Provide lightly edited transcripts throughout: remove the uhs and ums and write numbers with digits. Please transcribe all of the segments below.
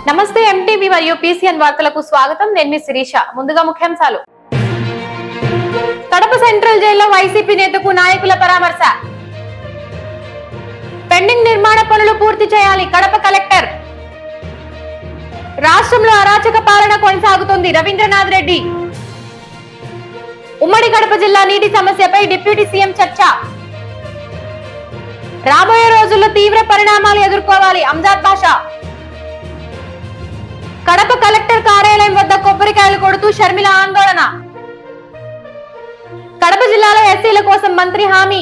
నమస్తే ఎంటీవీ మరియు పీసీఎన్ వార్తలకు స్వాగతం. నేను మీ శిరీష. ముందుగా ముఖ్యాంశాలు. కడప సెంట్రల్ జైల్లో వైసీపీ నేతకు నాయకుల పరామర్శ. పెండింగ్ నిర్మాణ పనులు పూర్తి చేయాలి కడప కలెక్టర్. రాష్ట్రంలో అరాచక పాలన కొనసాగుతుంది రవీంద్రనాథ్ రెడ్డి. ఉమ్మడి కడప జిల్లా నీటి సమస్యపై డిప్యూటీ సీఎం చర్చ. రాబోయే రోజుల్లో తీవ్ర పరిణామాలు ఎదుర్కోవాలి అంజాద్ బాషా. కడప కలెక్టర్ కార్యాలయం వద్ద కొబ్బరికాయలు కొడుతూ షర్మిల ఆందోళన. కడప జిల్లాలో ఎస్సీల కోసం మంత్రి హామీ.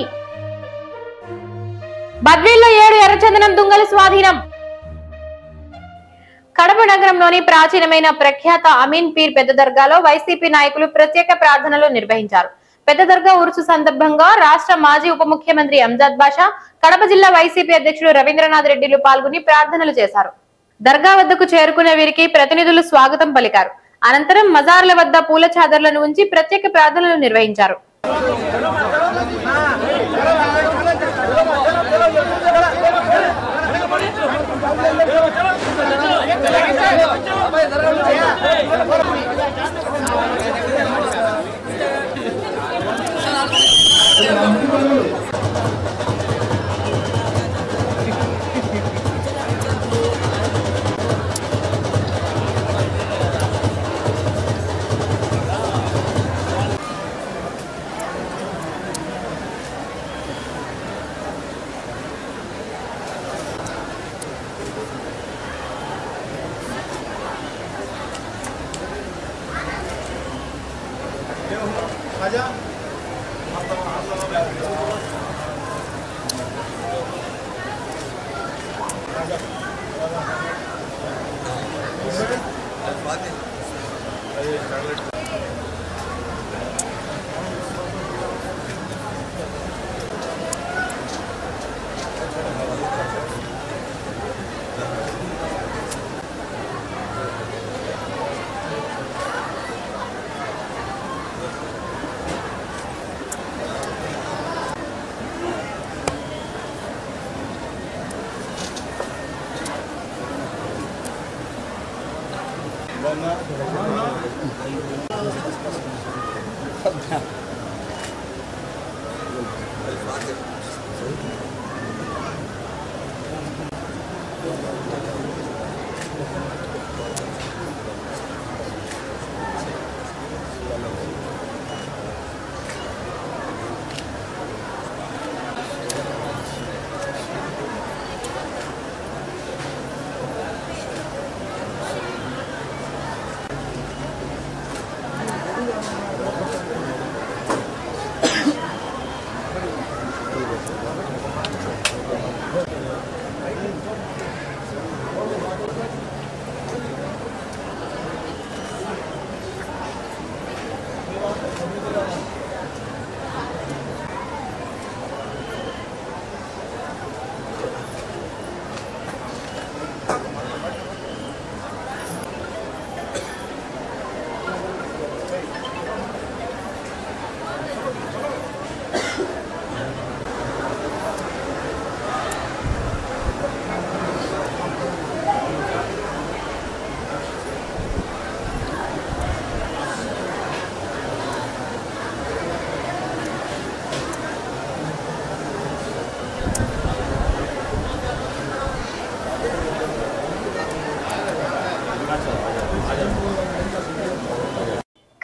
బద్వేల్లో 7 ఎర్రచందనం దుంగల స్వాధీనం. కడప నగరంలోని ప్రాచీనమైన ప్రఖ్యాత అమీన్ పీర్ పెద్ద దర్గాలో వైసీపీ నాయకులు ప్రత్యేక ప్రార్థనలు నిర్వహించారు. పెద్ద దర్గా ఉరుసు సందర్భంగా రాష్ట్ర మాజీ ఉప ముఖ్యమంత్రి అంజాద్ బాషా, కడప జిల్లా వైసీపీ అధ్యక్షుడు రవీంద్రనాథ్ రెడ్డిలు పాల్గొని ప్రార్థనలు చేశారు. దర్గా వద్దకు చేరుకునే వీరికి ప్రతినిధులు స్వాగతం పలికారు. అనంతరం మజార్ల వద్ద పూల చాదర్లను ఉంచి ప్రత్యేక ప్రార్థనలు నిర్వహించారు.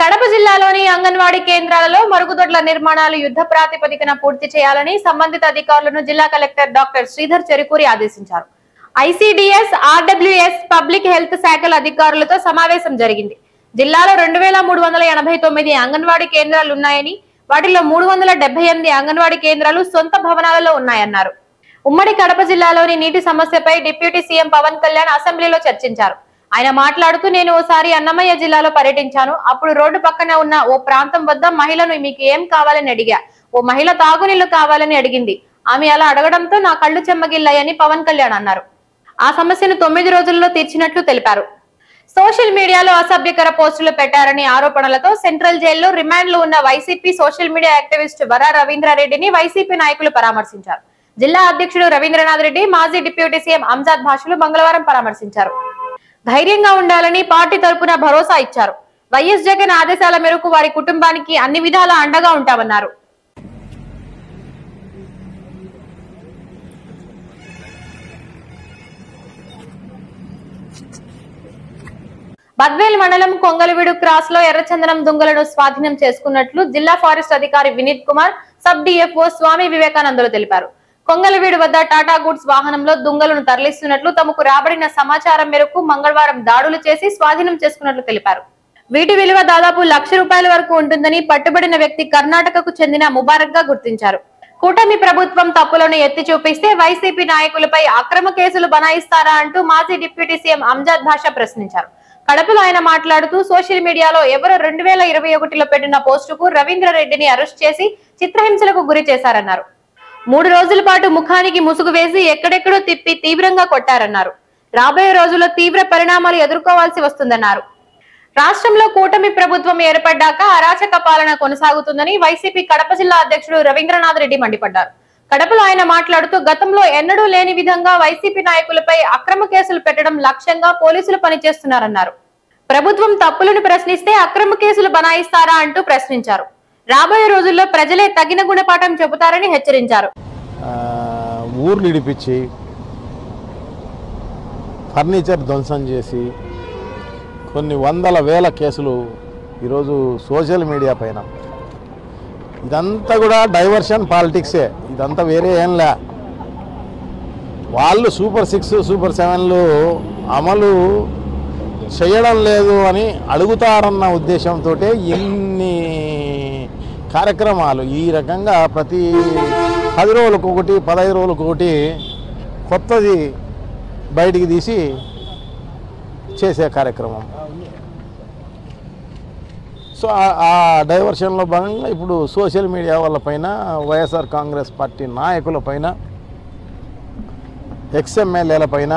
కడప జిల్లాలోని అంగన్వాడీ కేంద్రాలలో మరుగుదొడ్ల నిర్మాణాలు యుద్ధ ప్రాతిపదికన పూర్తి చేయాలని సంబంధిత అధికారులను జిల్లా కలెక్టర్ డాక్టర్ శ్రీధర్ చెరుకూరి ఆదేశించారు. ఐసిడిఎస్, ఆర్డబ్ల్యూఎస్, పబ్లిక్ హెల్త్ శాఖల అధికారులతో సమావేశం జరిగింది. జిల్లాలో 2389 అంగన్వాడీ కేంద్రాలు ఉన్నాయని, వాటిలో 378 అంగన్వాడీ కేంద్రాలు సొంత భవనాలలో ఉన్నాయన్నారు. ఉమ్మడి కడప జిల్లాలోని నీటి సమస్యపై డిప్యూటీ సీఎం పవన్ కళ్యాణ్ అసెంబ్లీలో చర్చించారు. ఆయన మాట్లాడుతూ, నేను ఓసారి అన్నమయ్య జిల్లాలో పర్యటించాను. అప్పుడు రోడ్డు పక్కన ఉన్న ఓ ప్రాంతం వద్ద మహిళను మీకు ఏం కావాలని అడిగా. ఓ మహిళ తాగునీళ్లు కావాలని అడిగింది. ఆమె అలా అడగడంతో నా కళ్ళు చెమ్మగిల్లాయని పవన్ కళ్యాణ్ అన్నారు. ఆ సమస్యను 9 రోజుల్లో తీర్చినట్లు తెలిపారు. సోషల్ మీడియాలో అసభ్యకర పోస్టులు పెట్టారని ఆరోపణలతో సెంట్రల్ జైల్లో రిమాండ్ లో ఉన్న వైసీపీ సోషల్ మీడియా యాక్టివిస్ట్ వర రవీంద్రారెడ్డిని వైసీపీ నాయకులు పరామర్శించారు. జిల్లా అధ్యక్షుడు రవీంద్రనాథ్ రెడ్డి, మాజీ డిప్యూటీ సీఎం అంజాద్ బాషాలు మంగళవారం పరామర్శించారు. ధైర్యంగా ఉండాలని పార్టీ తరపున భరోసా ఇచ్చారు. వైఎస్ జగన్ ఆదేశాల మేరకు వారి కుటుంబానికి అన్ని విధాలా అండగా ఉంటామన్నారు. బద్వేల్ మండలం కొంగలవీడు క్రాస్ లో ఎర్రచందనం దుంగలను స్వాధీనం చేసుకున్నట్లు జిల్లా ఫారెస్ట్ అధికారి వినీత్ కుమార్, సబ్ డిఎఫ్ఓ స్వామి వివేకానందలు తెలిపారు. కొంగలవీడు వద్ద టాటా గూడ్స్ వాహనంలో దుంగలను తరలిస్తున్నట్లు తమకు రాబడిన సమాచారం మేరకు మంగళవారం దాడులు చేసి స్వాధీనం చేసుకున్నట్లు తెలిపారు. వీటి విలువ దాదాపు ₹1,00,000 వరకు ఉంటుందని పట్టుబడిన వ్యక్తి కర్ణాటకకు చెందిన ముబారక్ గా గుర్తించారు. కూటమి ప్రభుత్వం తప్పులను ఎత్తి చూపిస్తే వైసీపీ నాయకులపై అక్రమ కేసులు బనాయిస్తారా అంటూ మాజీ డిప్యూటీ సీఎం అంజద్ భాషా ప్రశ్నించారు. కడపలో ఆయన మాట్లాడుతూ సోషల్ మీడియాలో ఎవరో 2021లో పెట్టిన పోస్టుకు రవీంద్రరెడ్డిని అరెస్ట్ చేసి చిత్రహింసలకు గురి చేశారన్నారు. 3 రోజుల పాటు ముఖానికి ముసుగు వేసి ఎక్కడెక్కడో తిప్పి తీవ్రంగా కొట్టారన్నారు. రాబోయే రోజుల్లో తీవ్ర పరిణామాలు ఎదుర్కోవాల్సి వస్తుందన్నారు. రాష్ట్రంలో కూటమి ప్రభుత్వం ఏర్పడ్డాక అరాచక పాలన కొనసాగుతుందని వైసీపీ కడప జిల్లా అధ్యక్షుడు రవీంద్రనాథ్ రెడ్డి మండిపడ్డారు. కడపలో ఆయన మాట్లాడుతూ గతంలో ఎన్నడూ లేని విధంగా వైసీపీ నాయకులపై అక్రమ కేసులు పెట్టడం లక్ష్యంగా పోలీసులు పనిచేస్తున్నారన్నారు. ప్రభుత్వం తప్పులను ప్రశ్నిస్తే అక్రమ కేసులు బనాయిస్తారా అంటూ ప్రశ్నించారు. రాబోయే రోజుల్లో ప్రజలే తగిన గుణపాఠం చెబుతారని హెచ్చరించారు. ఊర్లు ఇడిపించి ఫర్నిచర్ ధ్వంసం చేసి కొన్ని వందల వేల కేసులు ఈరోజు సోషల్ మీడియా పైన, ఇదంతా కూడా డైవర్షన్ పాలిటిక్సే, ఇదంతా వేరే ఏంలే. వాళ్ళు సూపర్ 6, సూపర్ 7లు అమలు చేయడం లేదు అని అడుగుతారన్న ఉద్దేశంతో ఇన్ని కార్యక్రమాలు ఈ రకంగా ప్రతి 10 రోజులకు ఒకటి 15 రోజులకు ఒకటి కొత్తది బయటికి తీసి చేసే కార్యక్రమం. సో ఆ డైవర్షన్లో భాగంగా ఇప్పుడు సోషల్ మీడియా వాళ్ళపైన, వైఎస్ఆర్ కాంగ్రెస్ పార్టీ నాయకులపైన, ఎక్స్ఎమ్మెల్యేలపైన,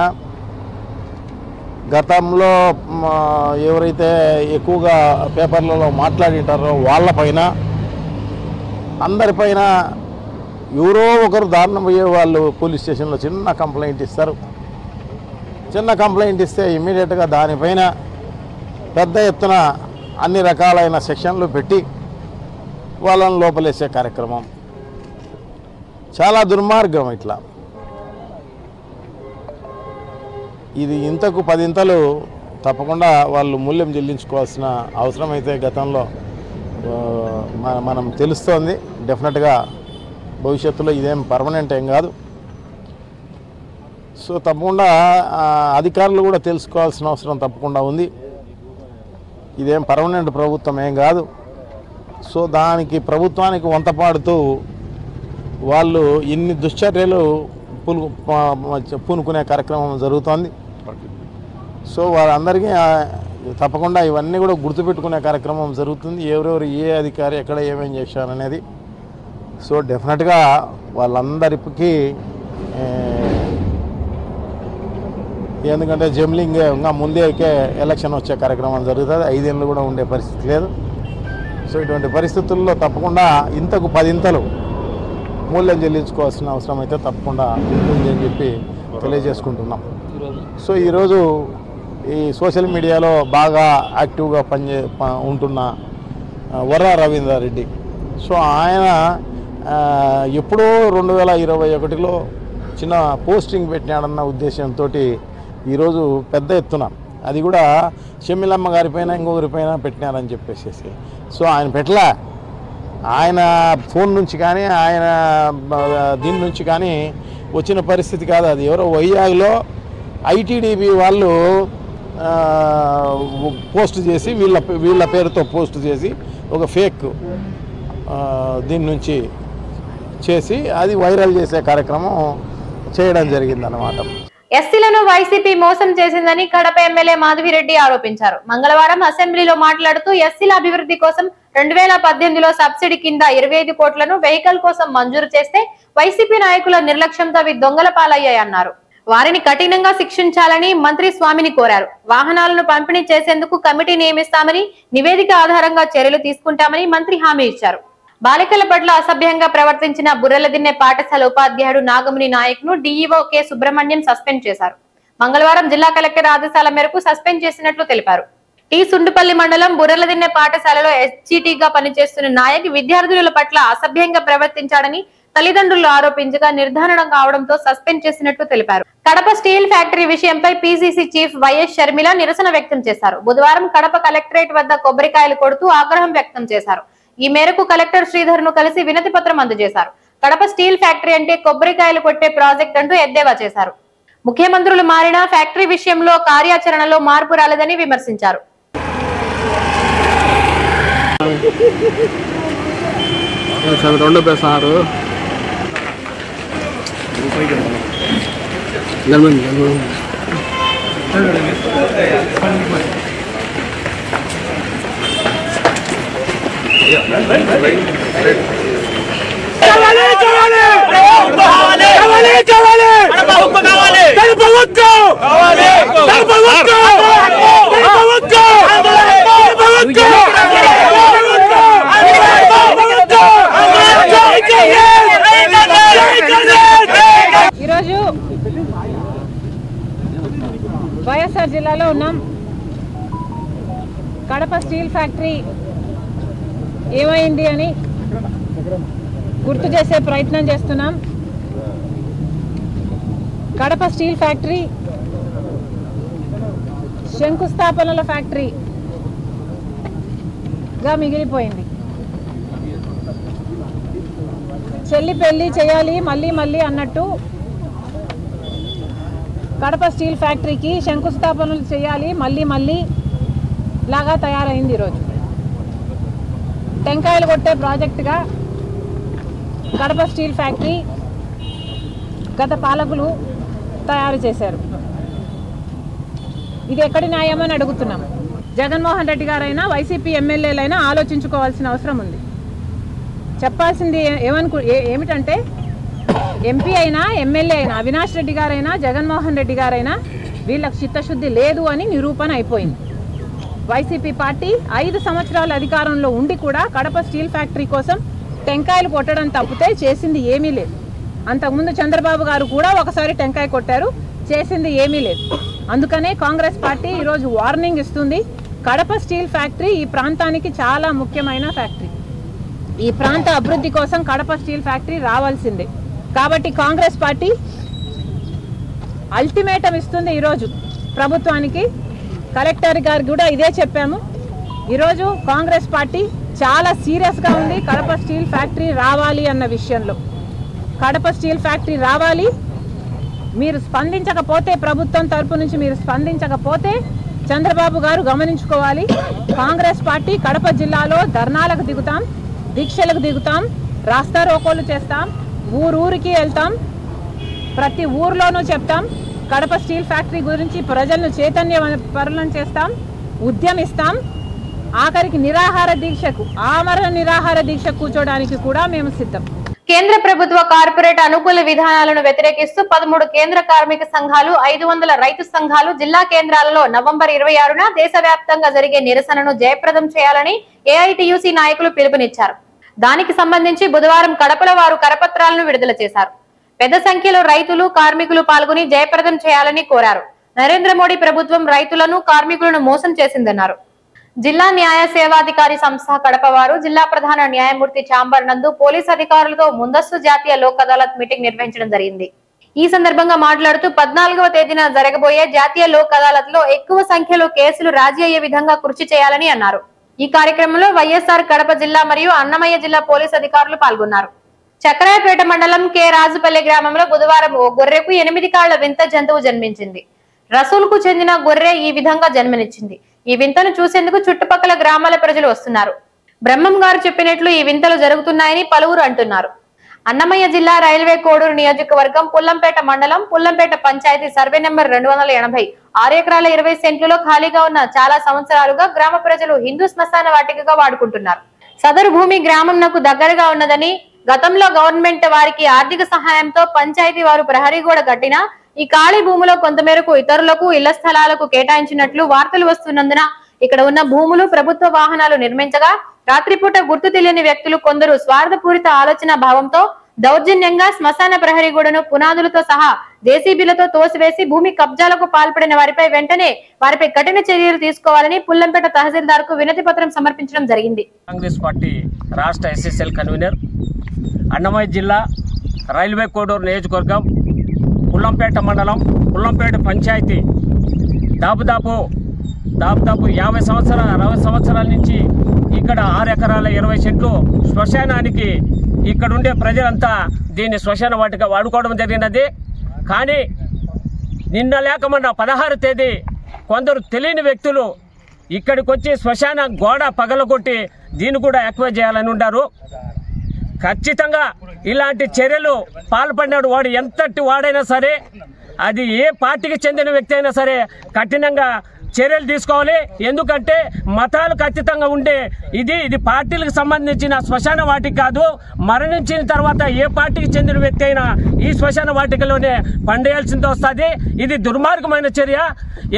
గతంలో ఎవరైతే ఎక్కువగా పేపర్లలో మాట్లాడింటారో వాళ్ళపైన, అందరిపైన ఎవరో ఒకరు దారుణం పోయే వాళ్ళు పోలీస్ స్టేషన్లో చిన్న కంప్లైంట్ ఇస్తారు. చిన్న కంప్లైంట్ ఇస్తే ఇమ్మీడియట్గా దానిపైన పెద్ద ఎత్తున అన్ని రకాలైన సెక్షన్లు పెట్టి వాళ్ళని లోపలేసే కార్యక్రమం చాలా దుర్మార్గం. ఇట్లా ఇది ఇంతకు 10 తప్పకుండా వాళ్ళు మూల్యం చెల్లించుకోవాల్సిన అవసరం అయితే గతంలో మనం తెలుస్తోంది. డెఫినెట్గా భవిష్యత్తులో ఇదేం పర్మనెంట్ ఏం కాదు. సో తప్పకుండా అధికారులు కూడా తెలుసుకోవాల్సిన అవసరం తప్పకుండా ఉంది. ఇదేం పర్మనెంట్ ప్రభుత్వం ఏం కాదు. సో దానికి ప్రభుత్వానికి వంతపాడుతూ వాళ్ళు ఇన్ని దుశ్చర్యలు పూనుకునే కార్యక్రమం జరుగుతోంది. సో వాళ్ళందరికీ తప్పకుండా ఇవన్నీ కూడా గుర్తుపెట్టుకునే కార్యక్రమం జరుగుతుంది. ఎవరెవరు ఏ అధికారి ఎక్కడ ఏమేం చేశారనేది. సో డెఫినెట్గా వాళ్ళందరికీ, ఎందుకంటే జమ్లింగ్ ఇంకా ముందేకే ఎలక్షన్ వచ్చే కార్యక్రమం జరుగుతుంది. 5 ఏళ్ళు కూడా ఉండే పరిస్థితి లేదు. సో ఇటువంటి పరిస్థితుల్లో తప్పకుండా ఇంతకు 10 మూల్యం చెల్లించుకోవాల్సిన అవసరం అయితే తప్పకుండా ఉంటుంది అని చెప్పి తెలియజేసుకుంటున్నాం. సో ఈరోజు ఈ సోషల్ మీడియాలో బాగా యాక్టివ్గా ఉంటున్న వర్రా రవీంద్రారెడ్డి, సో ఆయన ఎప్పుడో 2021లో చిన్న పోస్టింగ్ పెట్టినాడన్న ఉద్దేశంతో ఈరోజు పెద్ద ఎత్తున, అది కూడా షమ్మిలమ్మ గారిపైన ఇంకొకరిపైన పెట్టినారని చెప్పేసి. సో ఆయన పెట్టలే, ఆయన ఫోన్ నుంచి కానీ ఆయన దీని నుంచి కానీ వచ్చిన పరిస్థితి కాదు. అది ఎవరో వైజాగ్లో ఐటీడీపీ వాళ్ళు పోస్ట్ చేసి వీళ్ళ పేరుతో పోస్ట్ చేసి ఒక ఫేక్ దీని నుంచి చేసి అది వైరల్ చేసే కార్యక్రమం చేయడం జరిగిందన్నమాట. ఎస్సీలను వైసీపీ మోసం చేసిందని కడప ఎమ్మెల్యే మాధవిరెడ్డి ఆరోపించారు. మంగళవారం అసెంబ్లీలో మాట్లాడుతూ ఎస్సీల అభివృద్ధి కోసం 2018లో సబ్సిడీ కింద 25 కోట్లను వెహికల్ కోసం మంజూరు చేస్తే వైసీపీ నాయకుల నిర్లక్ష్యంతో అవి దొంగల పాలయ్యాయన్నారు. వారిని కఠినంగా శిక్షించాలని మంత్రి స్వామిని కోరారు. వాహనాలను పంపిణీ చేసేందుకు కమిటీ నియమిస్తామని, నివేదిక ఆధారంగా చర్యలు తీసుకుంటామని మంత్రి హామీ ఇచ్చారు. బాలికల పట్ల అసభ్యంగా ప్రవర్తించిన బుర్రలదిన్నె పాఠశాల ఉపాధ్యాయుడు నాగముని నాయక్ ను డీఈఓ కె సుబ్రహ్మణ్యం సస్పెండ్ చేశారు. మంగళవారం జిల్లా కలెక్టర్ ఆదేశాల మేరకు సస్పెండ్ చేసినట్లు తెలిపారు. టి సుండుపల్లి మండలం బుర్రలదిన్నె పాఠశాలలో ఎస్జిటిగా పనిచేస్తున్న నాయక్ విద్యార్థుల పట్ల అసభ్యంగా ప్రవర్తించాడని తల్లిదండ్రులు ఆరోపించగా నిర్ధారణ కావడంతో సస్పెండ్ చేసినట్లు తెలిపారు. కడప స్టీల్ ఫ్యాక్టరీ విషయంపై పిసిసి చీఫ్ వైఎస్ షర్మిల నిరసన వ్యక్తం చేశారు. బుధవారం కడప కలెక్టరేట్ వద్ద కొబ్బరికాయలు కొడుతూ ఆగ్రహం వ్యక్తం చేశారు. ఈ మేరకు కలెక్టర్ శ్రీధర్ ను కలిసి వినతి పత్రం అందజేశారు. కడప స్టీల్ ఫ్యాక్టరీ అంటే కొబ్బరికాయలు కొట్టే ప్రాజెక్ట్ అంటూ ఎద్దేవా చేశారు. ముఖ్యమంత్రులు మారినా ఫ్యాక్టరీ విషయంలో కార్యాచరణలో మార్పు రాలేదని విమర్శించారు. ఈరోజు వైఎస్ఆర్ జిల్లాలో ఉన్నాం. కడప స్టీల్ ఫ్యాక్టరీ ఏమైంది అని గుర్తు చేసే ప్రయత్నం చేస్తున్నాం. కడప స్టీల్ ఫ్యాక్టరీ శంకుస్థాపనల ఫ్యాక్టరీగా మిగిలిపోయింది. చెల్లి పెళ్లి చేయాలి మళ్ళీ మళ్ళీ అన్నట్టు కడప స్టీల్ ఫ్యాక్టరీకి శంకుస్థాపనలు చేయాలి మళ్ళీ మళ్ళీ లాగా తయారైంది. ఈరోజు టెంకాయలు కొట్టే ప్రాజెక్టుగా కడప స్టీల్ ఫ్యాక్టరీ గత పాలకులు తయారు చేశారు. ఇది ఎక్కడి న్యాయమని అడుగుతున్నాం. జగన్మోహన్ రెడ్డి గారైనా వైసీపీ ఎమ్మెల్యేలైనా ఆలోచించుకోవాల్సిన అవసరం ఉంది. చెప్పాల్సింది ఏమిటంటే ఎంపీ అయినా ఎమ్మెల్యే అయినా అవినాష్ రెడ్డి గారైనా జగన్మోహన్ రెడ్డి గారైనా వీళ్ళకి చిత్తశుద్ధి లేదు అని నిరూపణ అయిపోయింది. వైసీపీ పార్టీ 5 సంవత్సరాల అధికారంలో ఉండి కూడా కడప స్టీల్ ఫ్యాక్టరీ కోసం టెంకాయలు కొట్టడం తప్పితే చేసింది ఏమీ లేదు. అంతకుముందు చంద్రబాబు గారు కూడా ఒకసారి టెంకాయ కొట్టారు, చేసింది ఏమీ లేదు. అందుకనే కాంగ్రెస్ పార్టీ ఈరోజు వార్నింగ్ ఇస్తుంది. కడప స్టీల్ ఫ్యాక్టరీ ఈ ప్రాంతానికి చాలా ముఖ్యమైన ఫ్యాక్టరీ. ఈ ప్రాంత అభివృద్ధి కోసం కడప స్టీల్ ఫ్యాక్టరీ రావాల్సిందే. కాబట్టి కాంగ్రెస్ పార్టీ అల్టిమేటం ఇస్తుంది ఈరోజు ప్రభుత్వానికి. కలెక్టర్ గారు కూడా ఇదే చెప్పాము. ఈరోజు కాంగ్రెస్ పార్టీ చాలా సీరియస్గా ఉంది కడప స్టీల్ ఫ్యాక్టరీ రావాలి అన్న విషయంలో. కడప స్టీల్ ఫ్యాక్టరీ రావాలి. మీరు స్పందించకపోతే, ప్రభుత్వం తరపు నుంచి మీరు స్పందించకపోతే చంద్రబాబు గారు గమనించుకోవాలి. కాంగ్రెస్ పార్టీ కడప జిల్లాలో ధర్నాలకు దిగుతాం, దీక్షలకు దిగుతాం, రాస్తా రోకోలు చేస్తాం, ఊరూరికి వెళ్తాం, ప్రతి ఊర్లోనూ చెప్తాం. కడప స్టీల్ ఫ్యాక్టరీ గురించి ప్రజలను చైతన్యపరులను చేస్తాం, ఉద్యమిస్తాం. ఆఖరికి నిరాహార దీక్షకు, ఆమరణ నిరాహార దీక్ష కూర్చోడానికి కూడా మేము సిద్ధం. కేంద్ర ప్రభుత్వ కార్పొరేట్ అనుకూల విధానాలను వ్యతిరేకిస్తూ 13 కేంద్ర కార్మిక సంఘాలు, 500 రైతు సంఘాలు జిల్లా కేంద్రాలలో నవంబర్ 26న దేశవ్యాప్తంగా జరిగే నిరసనను జయప్రదం చేయాలని ఏఐటియుసి నాయకులు పిలుపునిచ్చారు. దానికి సంబంధించి బుధవారం కడపలో వారు కరపత్రాలను విడుదల చేశారు. పెద్ద సంఖ్యలో రైతులు, కార్మికులు పాల్గొని జయప్రదం చేయాలని కోరారు. నరేంద్ర మోడీ ప్రభుత్వం రైతులను, కార్మికులను మోసం చేసిందన్నారు. జిల్లా న్యాయ సేవాధికారి సంస్థ కడప వారు జిల్లా ప్రధాన న్యాయమూర్తి చాంబర్ నందు పోలీస్ అధికారులతో ముందస్తు జాతీయ లోక్ అదాలత్ మీటింగ్ నిర్వహించడం జరిగింది. ఈ సందర్భంగా మాట్లాడుతూ 14వ తేదీన జరగబోయే జాతీయ లోక్ అదాలత్ లో ఎక్కువ సంఖ్యలో కేసులు రాజీ అయ్యే విధంగా కృషి చేయాలని అన్నారు. ఈ కార్యక్రమంలో వైఎస్ఆర్ కడప జిల్లా మరియు అన్నమయ్య జిల్లా పోలీస్ అధికారులు పాల్గొన్నారు. చక్రాయపేట మండలం కె రాజుపల్లి గ్రామంలో బుధవారం ఓ గొర్రెకు 8 కాళ్ల వింత జంతువు జన్మించింది. రసూల్ కు చెందిన గొర్రె ఈ విధంగా జన్మనిచ్చింది. ఈ వింతను చూసేందుకు చుట్టుపక్కల గ్రామాల ప్రజలు వస్తున్నారు. బ్రహ్మం గారు చెప్పినట్లు ఈ వింతలు జరుగుతున్నాయని పలువురు అంటున్నారు. అన్నమయ్య జిల్లా రైల్వే కోడూరు నియోజకవర్గం పుల్లంపేట మండలం పుల్లంపేట పంచాయతీ సర్వే నెంబర్ 280 6 ఎకరాల 20 సెంట్లలో ఖాళీగా ఉన్న చాలా సంవత్సరాలుగా గ్రామ ప్రజలు హిందూ శ్మశాన వాటికగా వాడుకుంటున్నారు. సదరు భూమి గ్రామంనకు దగ్గరగా ఉన్నదని, గతంలో గవర్నమెంట్ వారికి ఆర్థిక సహాయంతో పంచాయతీ వారు ప్రహరీ గోడ కట్టినా ఈ ఖాళీ భూములో కొంతమేరకు ఇతరులకు ఇళ్ల స్థలాలకు కేటాయించినట్లు వార్తలు వస్తున్నందున ఇక్కడ ఉన్న భూములు ప్రభుత్వ వాహనాలు నిర్మించగా రాత్రిపూట గుర్తు తెలియని వ్యక్తులు కొందరు స్వార్థపూరిత ఆలోచన భావంతో దౌర్జన్యంగా శ్మశాన ప్రహరీ గోడను పునాదులతో సహా జేసీబీలతో తోసివేసి భూమి కబ్జాలకు పాల్పడిన వారిపై వెంటనే వారిపై కఠిన చర్యలు తీసుకోవాలని పుల్లంపేట తహసీల్దార్ కు వినతి పత్రం సమర్పించడం జరిగింది. కాంగ్రెస్ పార్టీ రాష్ట్ర ఎస్ఎస్ఎల్ కన్వీనర్, అన్నమయ్య జిల్లా రైల్వే కోడూరు నియోజకవర్గం పుల్లంపేట మండలం పుల్లంపేట పంచాయతీ దాదాపు 50 సంవత్సరాల నుంచి ఇక్కడ 6 ఎకరాల 20 సెంట్లు శ్మశానానికి ఇక్కడుండే ప్రజలంతా దీన్ని శ్మశాన వాటిగా వాడుకోవడం జరిగినది. కానీ నిన్న లేక మొన్న 16వ తేదీ కొందరు తెలియని వ్యక్తులు ఇక్కడికి వచ్చి శ్మశాన గోడ పగలగొట్టి దీన్ని కూడా ఎక్కువ చేయాలని ఉన్నారు. ఖచ్చితంగా ఇలాంటి చర్యలు పాల్పడినాడు వాడు ఎంతటి వాడైనా సరే, అది ఏ పార్టీకి చెందిన వ్యక్తి అయినా సరే కఠినంగా చర్యలు తీసుకోవాలి. ఎందుకంటే మతాలు ఖచ్చితంగా ఉండే ఇది పార్టీలకు సంబంధించిన శ్మశాన వాటిక కాదు. మరణించిన తర్వాత ఏ పార్టీకి చెందిన వ్యక్తి అయినా ఈ శ్మశాన వాటికలోనే పండేయాల్సింది వస్తుంది. ఇది దుర్మార్గమైన చర్య.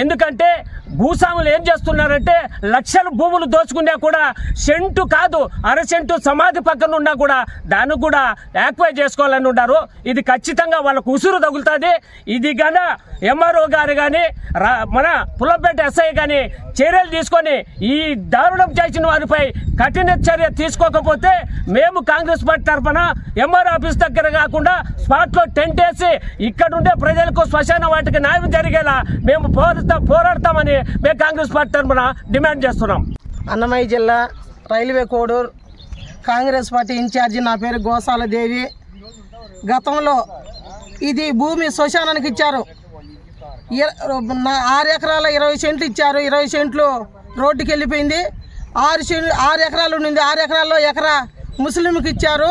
ఎందుకంటే భూస్వాములు ఏం చేస్తున్నారంటే లక్షల భూములు దోచుకున్నా కూడా సెంటు కాదు 1/2 సెంటు సమాధి పక్కన ఉన్నా కూడా దాన్ని కూడా యాక్వై చేసుకోవాలని ఉన్నారు. ఇది ఖచ్చితంగా వాళ్ళకు ఉసురు తగులుతుంది. ఇది గన ఎంఆర్ఓ గారు కానీ మన పుల్లంపేట ఎస్ఐ కానీ చర్యలు తీసుకొని ఈ దారుణం చేసిన వారిపై కఠిన చర్య తీసుకోకపోతే మేము కాంగ్రెస్ పార్టీ తరఫున ఎంఆర్ఓ ఆఫీస్ దగ్గర కాకుండా స్పాట్లో టెంట్ వేసి ఇక్కడుండే ప్రజలకు శ్మశాన వాటికి న్యాయం జరిగేలా మేము పోరాడతామని మేము కాంగ్రెస్ పార్టీ తరఫున డిమాండ్ చేస్తున్నాం. అన్నమయ్య జిల్లా railway Koduru Congress party incharge, నా పేరు గోసాల దేవి. గతంలో ఇది భూమి శ్మశానానికి ఇచ్చారు. 6 ఎకరాల 20 సెంట్లు ఇచ్చారు. 20 సెంట్లు రోడ్డుకి వెళ్ళిపోయింది. 6 ఎకరాలు ఉండింది. 6 ఎకరాల్లో ఎకరా ముస్లింకి ఇచ్చారు.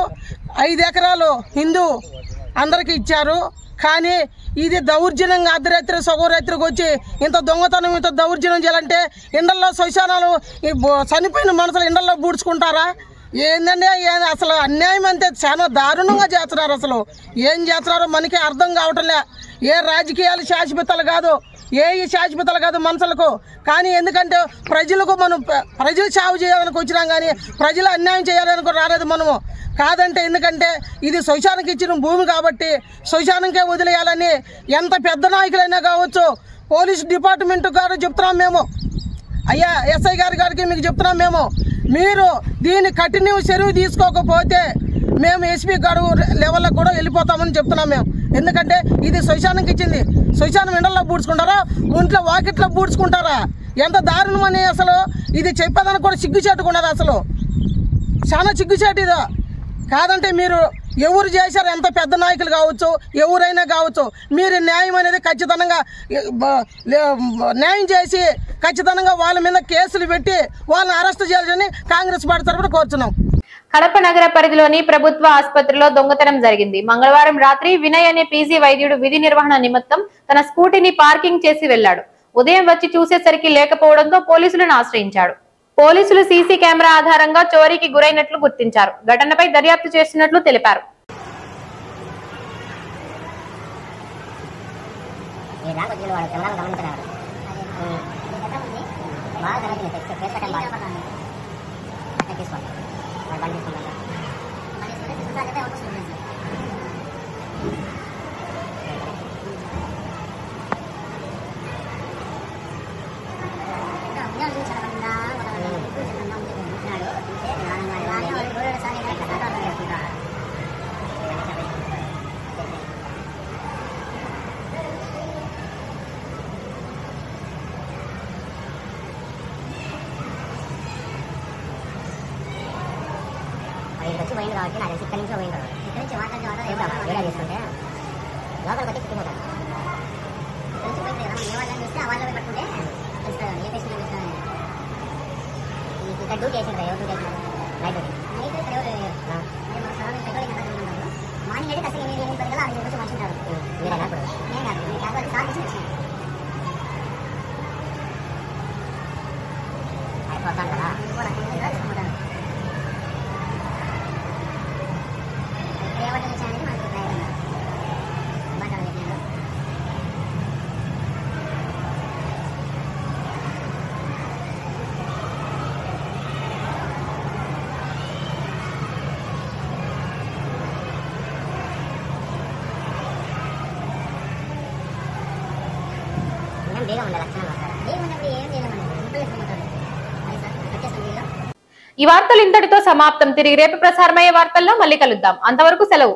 5 ఎకరాలు హిందూ అందరికి ఇచ్చారు. కానీ ఇది దౌర్జన్యంగా అర్ధరాత్రి సగోరాత్రికి వచ్చి ఇంత దొంగతనం ఇంత దౌర్జన్యం చేయాలంటే ఇండల్లో శ్మశానాలు చనిపోయిన మనుషులు ఇండల్లో పూడ్చుకుంటారా? ఏందంటే అసలు అన్యాయం అంతే, చాలా దారుణంగా చేస్తున్నారు. అసలు ఏం చేస్తున్నారో మనకి అర్థం కావటంలే. ఏ రాజకీయాలు శాశ్వతాలు కాదు, శాశ్వతాలు కాదు మనుషులకు. కానీ ఎందుకంటే మనం ప్రజలు సేవ చేయాలని వచ్చినాం, కానీ ప్రజలు అన్యాయం చేయాలని రాలేదు మనము. కాదంటే ఎందుకంటే ఇది శ్మశానానికి ఇచ్చిన భూమి కాబట్టి శ్మశానంకే వదిలేయాలని ఎంత పెద్ద నాయకులైనా కావచ్చు, పోలీస్ డిపార్ట్మెంట్ గారు చెప్తున్నాం మేము, అయ్యా ఎస్ఐ గారికి మీకు చెప్తున్నాం మేము, మీరు దీన్ని కఠిన చర్య తీసుకోకపోతే మేము ఎస్పీ గారు లెవెల్లో కూడా వెళ్ళిపోతామని చెప్తున్నాం మేము. ఎందుకంటే ఇది శ్మశానంకి ఇచ్చింది. శ్మశానం ఎండల్లో పూడ్చుకుంటారా, ఒంట్లో వాకిట్లో పూడ్చుకుంటారా? ఎంత దారుణమని అసలు ఇది చెప్పేదానికి కూడా సిగ్గుచేటుకున్నది. అసలు చాలా సిగ్గుచేటు ఇది. కాదంటే మీరు ఎవరు చేశారు, ఎంత పెద్ద నాయకులు కావచ్చు, ఎవరైనా కావచ్చు, మీరు న్యాయం అనేది ఖచ్చితంగా న్యాయం చేసి ఖచ్చితంగా వాళ్ళ మీద కేసులు పెట్టి వాళ్ళని అరెస్ట్ చేయాలని కాంగ్రెస్ పార్టీ తరఫున కోరుతున్నాం. కడప నగర పరిధిలోని ప్రభుత్వ ఆసుపత్రిలో దొంగతనం జరిగింది. మంగళవారం రాత్రి వినయ్ అనే పీజీ వైద్యుడు విధి నిర్వహణ నిమిత్తం తన స్కూటీని పార్కింగ్ చేసి వెళ్లాడు. ఉదయం వచ్చి చూసేసరికి లేకపోవడంతో పోలీసులను ఆశ్రయించాడు. పోలీసులు సీసీ కెమెరా ఆధారంగా చోరీకి గురైనట్లు గుర్తించారు. ఘటనపై దర్యాప్తు చేస్తున్నట్లు తెలిపారు. వచ్చి పోయింది కాబట్టి నాకు ఇక్కడ నుంచి పోయింది. ఇక్కడ నుంచి వేరే తీసుకుంటే లోపలికి వచ్చి చుట్టుకుంటాను. ఇక్కడ నుంచి పోయింది కదా, ఏ వాళ్ళని చూస్తే ఆ వాళ్ళని పట్టుకుంటే తెలుస్తుంది ఏ పేషెంట్ చూస్తాను. ఇక్కడ డ్యూటీ వేసింది, ఎవరు డ్యూటీ వేసినారు? Night duty. నైట్ ఇక్కడ ఎవరు మార్నింగ్ అయితే కష్టం 8 గంటల 6 గంటల మనిషి ఉంటారు. మీరేనా? ఇప్పుడు నేను కాదు, మీ క్యాబ్ సార్ చేసి వచ్చినాను. అయిపోతాను కదా తీసుకుంటాను. ఏమంటే అనేది మనకు బేగా ఉండాలి లక్షణంగా సార్ బేగా ఉన్నప్పుడు ఏం చేయలేమని ఇంట్లో వేసుకుంటారు అది సార్ వచ్చేసిన వీళ్ళు ఈ వార్తలు ఇంతటితో సమాప్తం. తిరిగి రేపు ప్రసారమయ్యే వార్తల్లో మళ్ళీ కలుద్దాం. అంతవరకు సెలవు.